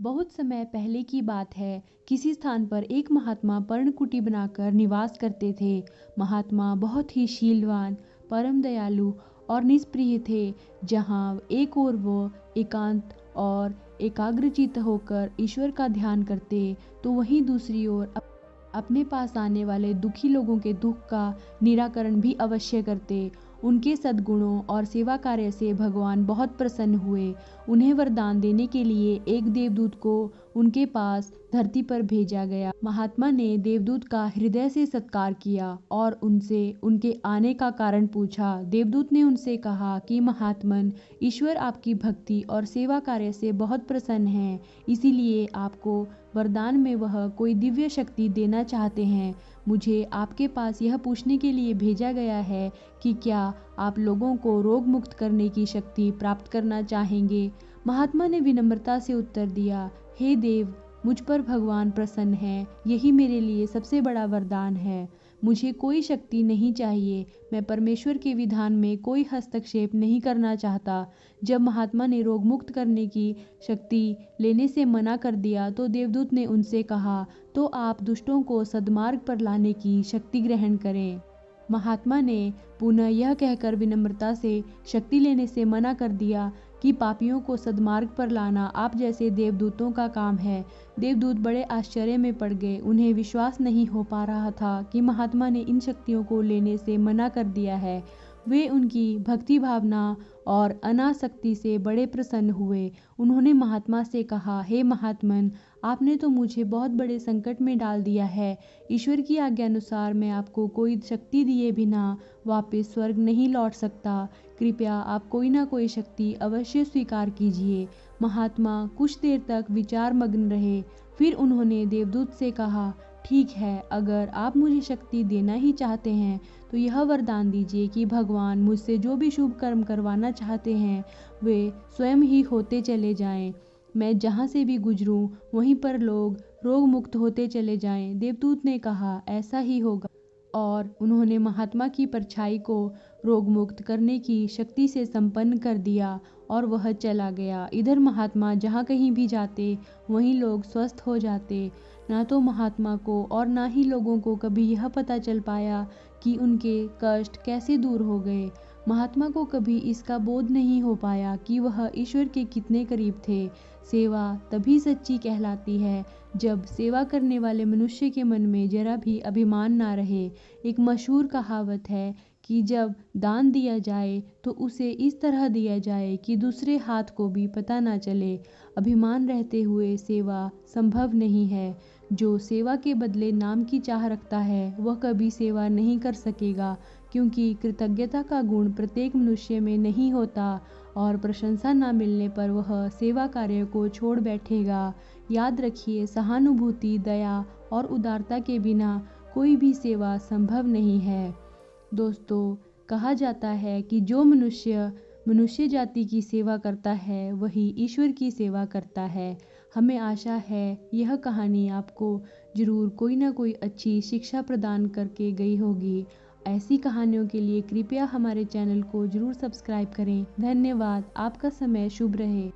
बहुत समय पहले की बात है। किसी स्थान पर एक महात्मा पर्णकुटी बनाकर निवास करते थे। महात्मा बहुत ही शीलवान, परम दयालु और निष्प्रिय थे। जहाँ एक ओर वो एकांत और एकाग्रचित्त होकर ईश्वर का ध्यान करते, तो वहीं दूसरी ओर अपने पास आने वाले दुखी लोगों के दुख का निराकरण भी अवश्य करते। उनके सद्गुणों और सेवा कार्य से भगवान बहुत प्रसन्न हुए। उन्हें वरदान देने के लिए एक देवदूत को उनके पास धरती पर भेजा गया। महात्मा ने देवदूत का हृदय से सत्कार किया और उनसे उनके आने का कारण पूछा। देवदूत ने उनसे कहा कि महात्मन, ईश्वर आपकी भक्ति और सेवा कार्य से बहुत प्रसन्न है, इसीलिए आपको वरदान में वह कोई दिव्य शक्ति देना चाहते हैं। मुझे आपके पास यह पूछने के लिए भेजा गया है कि क्या आप लोगों को रोग मुक्त करने की शक्ति प्राप्त करना चाहेंगे। महात्मा ने विनम्रता से उत्तर दिया, हे देव, मुझ पर भगवान प्रसन्न है, यही मेरे लिए सबसे बड़ा वरदान है। मुझे कोई शक्ति नहीं चाहिए, मैं परमेश्वर के विधान में कोई हस्तक्षेप नहीं करना चाहता। जब महात्मा ने रोग मुक्त करने की शक्ति लेने से मना कर दिया, तो देवदूत ने उनसे कहा, तो आप दुष्टों को सद्मार्ग पर लाने की शक्ति ग्रहण करें। महात्मा ने पुनः यह कहकर विनम्रता से शक्ति लेने से मना कर दिया कि पापियों को सद्मार्ग पर लाना आप जैसे देवदूतों का काम है। देवदूत बड़े आश्चर्य में पड़ गए। उन्हें विश्वास नहीं हो पा रहा था कि महात्मा ने इन शक्तियों को लेने से मना कर दिया है। वे उनकी भक्ति भावना और अनासक्ति से बड़े प्रसन्न हुए। उन्होंने महात्मा से कहा, हे महात्मन, आपने तो मुझे बहुत बड़े संकट में डाल दिया है। ईश्वर की आज्ञा अनुसार मैं आपको कोई शक्ति दिए बिना वापस स्वर्ग नहीं लौट सकता। कृपया आप कोई ना कोई शक्ति अवश्य स्वीकार कीजिए। महात्मा कुछ देर तक विचार मग्न रहे। फिर उन्होंने देवदूत से कहा, ठीक है, अगर आप मुझे शक्ति देना ही चाहते हैं तो यह वरदान दीजिए कि भगवान मुझसे जो भी शुभ कर्म करवाना चाहते हैं वे स्वयं ही होते चले जाएं। मैं जहाँ से भी गुजरूं वहीं पर लोग रोग मुक्त होते चले जाएं। देवदूत ने कहा, ऐसा ही होगा। और उन्होंने महात्मा की परछाई को रोग मुक्त करने की शक्ति से संपन्न कर दिया और वह चला गया। इधर महात्मा जहाँ कहीं भी जाते वहीं लोग स्वस्थ हो जाते। ना तो महात्मा को और ना ही लोगों को कभी यह पता चल पाया कि उनके कष्ट कैसे दूर हो गए। महात्मा को कभी इसका बोध नहीं हो पाया कि वह ईश्वर के कितने करीब थे। सेवा तभी सच्ची कहलाती है जब सेवा करने वाले मनुष्य के मन में जरा भी अभिमान ना रहे। एक मशहूर कहावत है कि जब दान दिया जाए तो उसे इस तरह दिया जाए कि दूसरे हाथ को भी पता ना चले। अभिमान रहते हुए सेवा संभव नहीं है। जो सेवा के बदले नाम की चाह रखता है वह कभी सेवा नहीं कर सकेगा, क्योंकि कृतज्ञता का गुण प्रत्येक मनुष्य में नहीं होता और प्रशंसा न मिलने पर वह सेवा कार्य को छोड़ बैठेगा। याद रखिए, सहानुभूति, दया और उदारता के बिना कोई भी सेवा संभव नहीं है। दोस्तों, कहा जाता है कि जो मनुष्य जाति की सेवा करता है वही ईश्वर की सेवा करता है। हमें आशा है यह कहानी आपको जरूर कोई ना कोई अच्छी शिक्षा प्रदान करके गई होगी। ऐसी कहानियों के लिए कृपया हमारे चैनल को जरूर सब्सक्राइब करें। धन्यवाद। आपका समय शुभ रहे।